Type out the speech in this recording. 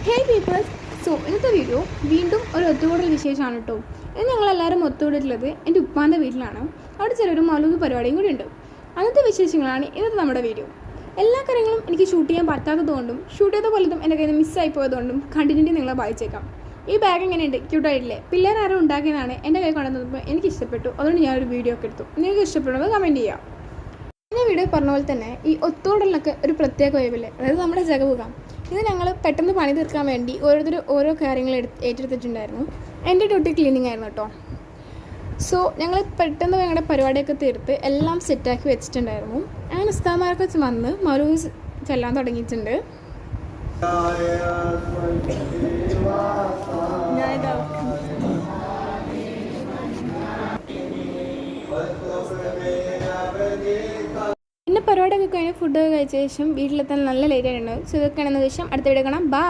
ഹേ people's. ഇന്നത്തെ video വീണ്ടും ഒരു ഒത്തുകൂടൽ വിശേഷമാണ് കേട്ടോ. ഇന്ന് ഞങ്ങളെല്ലാവരും ഒത്തുകൂടിയിട്ടുള്ളത് എൻ്റെ ഉപ്പാൻ്റെ വീട്ടിലാണ്. അവിടെ ചെറിയൊരു മൗലൂദ് പരിപാടിയും കൂടി ഉണ്ട്. അങ്ങനത്തെ വിശേഷങ്ങളാണ് ഇന്നത്തെ നമ്മുടെ വീഡിയോ. എല്ലാ കാര്യങ്ങളും എനിക്ക് ഷൂട്ട് ചെയ്യാൻ പറ്റാത്തതുകൊണ്ടും ഷൂട്ട് ചെയ്ത പോലത്തും എൻ്റെ കയ്യിൽ നിന്ന് മിസ്സായി പോയതുകൊണ്ടും കണ്ടിന്യൂറ്റി നിങ്ങളെ വായിച്ചേക്കാം. ഈ ബാഗ് എങ്ങനെയുണ്ട്? ക്യൂട്ടായിട്ടില്ലേ? പിള്ളേർ ആരും ഉണ്ടാക്കിയതാണ്. എൻ്റെ കൈ കൊണ്ടുവന്നപ്പോൾ എനിക്ക് ഇഷ്ടപ്പെട്ടു. അതുകൊണ്ട് ഞാനൊരു വീഡിയോ ഒക്കെ എടുത്തു. നിങ്ങൾക്ക് ഇഷ്ടപ്പെടുന്നത് കമൻറ്റ് ചെയ്യാം. ഈ വീഡിയോ പറഞ്ഞ പോലെ തന്നെ ഈ ഒത്തുകൂടലിനൊക്കെ ഒരു പ്രത്യേക വൈബില്ലേ, അതായത് നമ്മുടെ ജഗമുഖം. ഇത് ഞങ്ങൾ പെട്ടെന്ന് പണി തീർക്കാൻ വേണ്ടി ഓരോരുത്തർ ഓരോ കാര്യങ്ങൾ ഏറ്റെടുത്തിട്ടുണ്ടായിരുന്നു. എൻ്റെ ഡ്യൂട്ടി ക്ലീനിങ് ആയിരുന്നു കേട്ടോ. ഞങ്ങൾ പെട്ടെന്ന് ഞങ്ങളുടെ പരിപാടിയൊക്കെ തീർത്ത് എല്ലാം സെറ്റാക്കി വെച്ചിട്ടുണ്ടായിരുന്നു. അങ്ങനെ ഉസ്താദ്മാരൊക്കെ വന്ന് മൗലൂദ് ചെല്ലാൻ തുടങ്ങിയിട്ടുണ്ട്. പിന്നെ പരിപാടിയൊക്കെ കഴിഞ്ഞ് ഫുഡൊക്കെ കഴിച്ച ശേഷം വീട്ടിലെത്താൻ നല്ല ലേറ്റ് ആയിട്ടുണ്ട്. ഇതൊക്കെയാണെന്ന് ശേഷം അടുത്ത വീഡിയോ കാണാം. ബൈ.